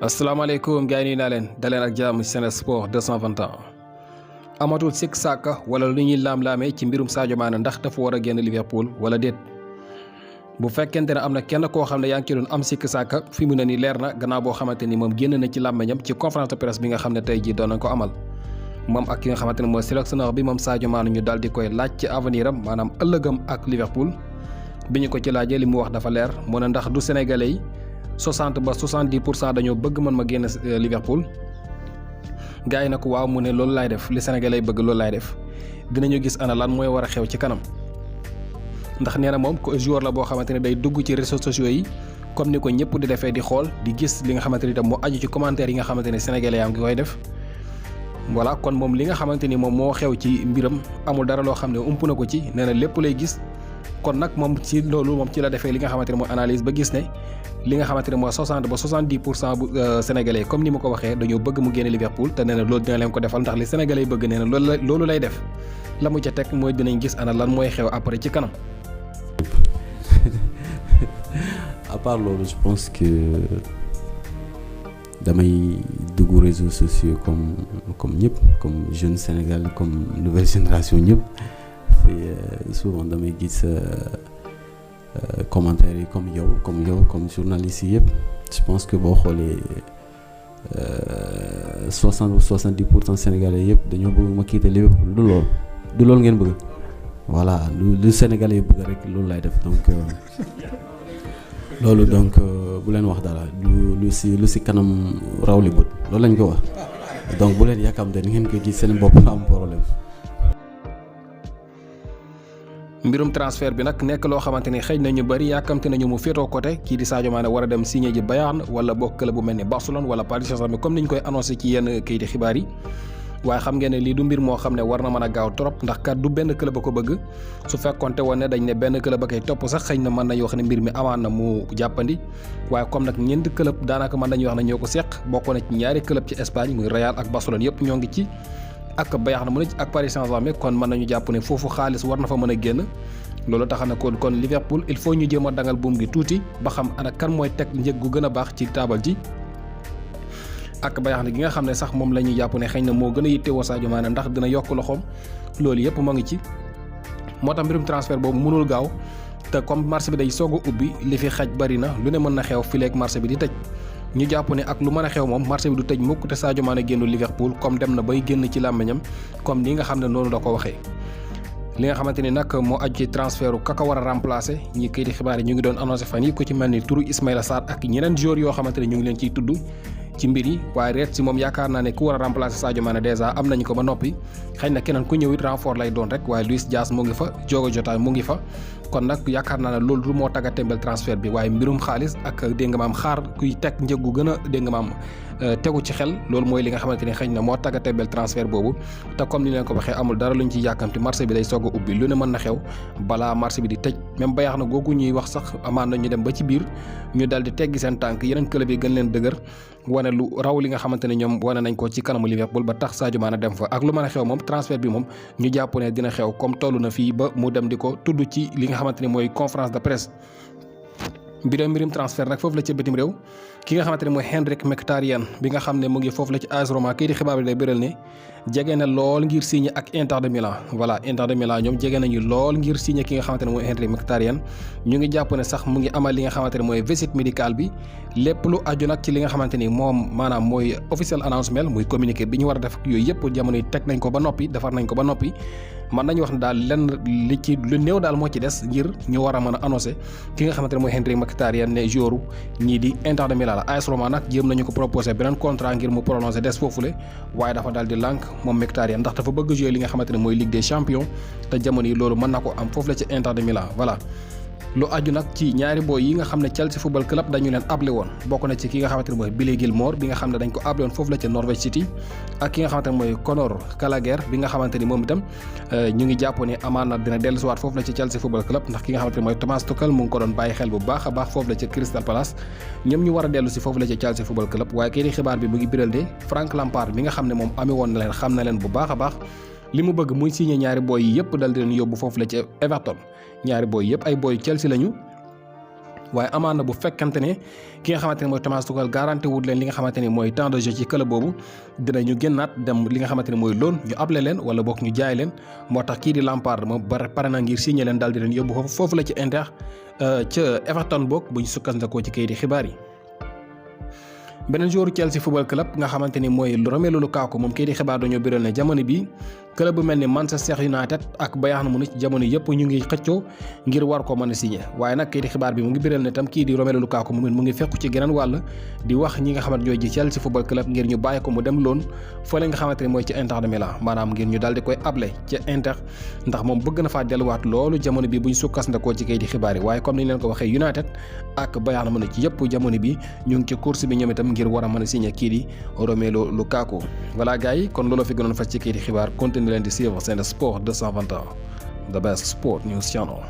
asalaamaaleykum gars yi nuyu naa leen daleen ak jàmm ci Sen Sport 221 amatul sikk sàkka wala lu ñuy laam-laamee ci mbirum Sadio Mané ndax dafa war a génn Liverpool wala déet bu fekkente ne am na kenn koo xam ne yaa ngi ci doon am sikk sàkka fi mu ne nii leer na gannaaw boo xamante ni moom génn na ci làmmiñam ci conférence de presse bi nga xam ne tey jii doon nañ ko amal moom ak ki nga xamante ne mooy sélectionneur bi moom Sadio Mané ñu daal di koy laaj ci avenir am maanaam ëllëgam ak Liverpool bi ñu ko ci laajee li mu wax dafa leer mu ne ndax du sénégalais yi 60 ba 70% dañoo bëgg mën ma génn Liverpool gars yi nag waaw mu ne loolu laay def li sénégalais bëgg loolu laay def dinañu gis ana lan mooy war a xew ci kanam ndax nee na moom ko joueur la boo xamante ne day dugg ci réseaux sociaux yi comme ni ko ñëpp di defee di xool di gis li nga xamante ni tam moo aju ci commentaire yi nga xamante ne sénégalais yaa ngi koy def voilà kon moom li nga xamante ni moom moo xew ci mbiram amul dara loo xam ne ump na ko ci nee na lépp lay gis kon nag moom ci loolu moom ci la defee li nga xamante ne mooy analyse ba gis ne li nga xamante ne mooy 60 ba 70% bu sénégalais comme ni ma ko waxee dañoo bëgg mu génne Liverpool te nee na loolu dina leen ko defal ndax li sénégalais bëgg nee na loolu lay def la mu ca teg mooy dinañ gis ana lan mooy xew après ci kanam. à part loolu je pense que damay dugg réseaux sociaux comme ñëpp comme jeune Sénégal comme nouvelle génération ñëpp et souvent damay gis commentaires yi comme yow comme journaliste yi yëpp je pense que boo xoolee 60 ou 70% sénégalais yëpp dañoo bëgg ma quitter Liverpool du loolu ngeen bëgg voilà lu sénégalais yi bëgg rek loolu lay def donc loolu donc bu leen wax dara lu si kanam raw li bët loolu lañ ko wax donc bu leen yàkkamte ni ngeen ko gis seen bopp am problème. mbirum transfert bi nag nekk loo xamante ni xëy na ñu bëri yàkkamte nañu mu féetoo côté kii di Sadio Mané war a dem signé ji Bayern wala bokk club bu mel ni Barcelone wala Paris Saint-Germain comme niñ koy annoncé ci yenn kayiti xibaar yi waaye xam ngeen ne lii du mbir moo xam ne war na mën a gaaw trop ndax kat du benn club a ko bëgg su fekkonte woon ne dañ ne benn club a koy topp sax xëy na mën nañu wax ne mbir mi amaan na mu jàppandi waaye comme nag ñeenti club daanaka mën nañu wax ne ñoo ko seq bokk na ci ñaari club ci Espagne muy Real ak Barcelone yëpp ñoo ngi ci ak Bayern Munich ak Paris Saint-Germain kon mën nañu jàpp ne foofu xaalis war na fa mën a génn loolu tax na kon Liverpool il faut ñu jéem a dangal buum gi tuuti ba xam ana kan mooy teg njëg gu gën a baax ci taabal ji ak Bayern gi nga xam ne sax moom la ñuy jàpp ne xëy na moo gën a yittewoo Sadio Mané ndax dina yokk loxoom loolu yëpp moo ngi ci moo tax mbirum transfert boobu mënul gaaw te comme marché bi day soog a ubbi li fi xaj bari na lu ne mën na xew fileeg marché bi di tëj ñu jàpp ne ak lu mën a xew moom marché bi du tëj mukk te Sadio Mané génnul Liverpool comme dem na bay génn ci làmmiñam comme ni nga xam ne noonu la ko waxee. li nga xamante ni nag moo aju ci transfert kaka war a remplacer ñi kayiti xibaar yi ñu ngi doon annoncé fan yi ku ci mel ni turu Ismaïla Sarr ak ñeneen joueurs yoo xamante ne ñu ngi leen ciy tudd ci mbir yi waaye reet si moom yaakaar naa ne ku war a remplacer Sadio Mané dèjà am nañu ko ba noppi xëy na keneen ku ñëw it renfort lay doon rek waaye Luis Diaz mu ngi fa Diogo Jota mu ngi fa kon nag yaakaar naa ne loolu du moo tagga tembel transfert bi waaye mbirum xaalis ak dégg nga maam xaar kuy teg njëg gu gën a dégg nga maam tegu ci xel loolu mooy li nga xamante ni xëy na moo tagga tembel transfert boobu te comme ni leen ko waxee amul dara luñ ci yàkkamti marché bi day soog a ubbi lu ne mën na xew balaa marché bi di tëj même Bayern na googu ñuy wax sax amaan na ñu dem ba ci biir ñu dal di teggi seen tànk yeneen club yi gën leen dëgër wane lu raw li nga xamante ne ñoom wane nañ ko ci kanamu Liverpool ba tax Sadio Mané dem fa ak lu mën a xew moom transfert bi moom ñu jàpp ne dina xew comme toll na fii ba mu dem di ko tudd ci li nga xamante ne mooy conférence de presse mbirum transfert nag foofu la ci bitim réew ki nga xamante ne mooy Henrikh Mkhitaryan bi nga xam ne mu ngi foofu la ci AS Roma kii di xibaar bi day bëral ne jege na lool ngir signé ak Inter de Milan voilà Inter de Milan ñoom jege nañu lool ngir signé ki nga xamante ne mooy Henrikh Mkhitaryan ñu ngi jàpp ne sax mu ngi amal li nga xamante ne mooy visite médicale bi lépp lu aju nag ci li nga xamante ni moom maanaam mooy official announcement muy communiqué bi ñu war a def yooyu yëpp jamono yi teg nañ ko ba noppi defar nañ ko ba noppi man nañu wax ne daal lenn li ci lu néew daal moo ci des ngir ñu war a mën a annoncé ki nga xamante ne mooy Henrikh Mkhitaryan ne joueur ñii di Inter de Milan la AS Roma nag jéem nañu ko proposé beneen contrat ngir mu prolongé des foofule waaye dafa daal di lànk moom Mkhitaryan ndax dafa bëgg jouer li nga xamante ne mooy Ligue des Champions te jamono yi loolu mën na ko am foofu la ci Inter de Milan voilà lu aju nag ci ñaari boy yi nga xam ne Chelsea Football Club dañu leen able woon bokk na ci ki nga xamante ne mooy Billy Gilmour bi nga xam ne dañ ko able woon foofu la ca Norwich City ak ki nga xamante ne mooy Conor Gallagher bi nga xamante ni moom itam ñu ngi jàpp ne amaan na dina dellusiwaat foofu la ci Chelsea Football Club ndax ki nga xamante ne mooy Thomas Tuchel mu ngi ko doon bàyyi xel bu baax a baax foofu la ca Crystal Palace ñoom ñu war a dellu si foofu la ca Chelsea Football Club waaye kii di xibaar bi mu ngi biral de Frank Lampard bi nga xam ne moom amee woon na leen xam na leen bu baax a baax li mu bëgg muy signé ñaari boy yi yëpp dal di leen yóbbu foofu la ca Everton ñaari boy yëpp ay boy Chelsea lañu waaye amaan na bu fekkante ne ki nga xamante ne mooy Thomas Tuchel garanti wut leen li nga xamante ne mooy temps de jeu ci club boobu dinañu génnaat dem li nga xamante ne mooy loan ñu able leen wala bokk ñu jaay leen moo tax kii di Lampard moom pare na ngir signé leen daal di leen yóbbu foofu la ci Inter ca Everton bokk bu ñu sukkandikoo ci kayiti xibaar yi. beneen joueur Chelsea football club nga xamante ni mooy Romelu Lukaku moom kayiti xibaar dañoo biral ne jamono bi club bu mel ni Manchester United ak Bayern Munich jamono yëpp ñu ngi xëccoo ngir war ko mën a signé waaye nag kayiti xibaar bi mu ngi biral ne tam kii di Romelu Lukaku mu ngi fekku ci geneen wàll di wax ñi nga xamante ñooy ji Chelsea football club ngir ñu bàyyi ko mu dem loon fële nga xamante ni mooy ci Inter de Milan maanaam ngir ñu daal di koy able ci Inter ndax moom bëgg na faa delluwaat loolu jamono bi bu ñu sukkandikoo ci kayiti xibaar yi waaye comme ni leen ko waxee United ak Bayern Munich yëpp jamono bi ñu ngi ci course bi ñoom itam ngir war a mën a signé kii di Romelu Lukaku. voilà gars yi kon looloo fi gënoon fas ci kayiti xibaar continuer leen di suivre Sen Sport 221 the best sport news channel.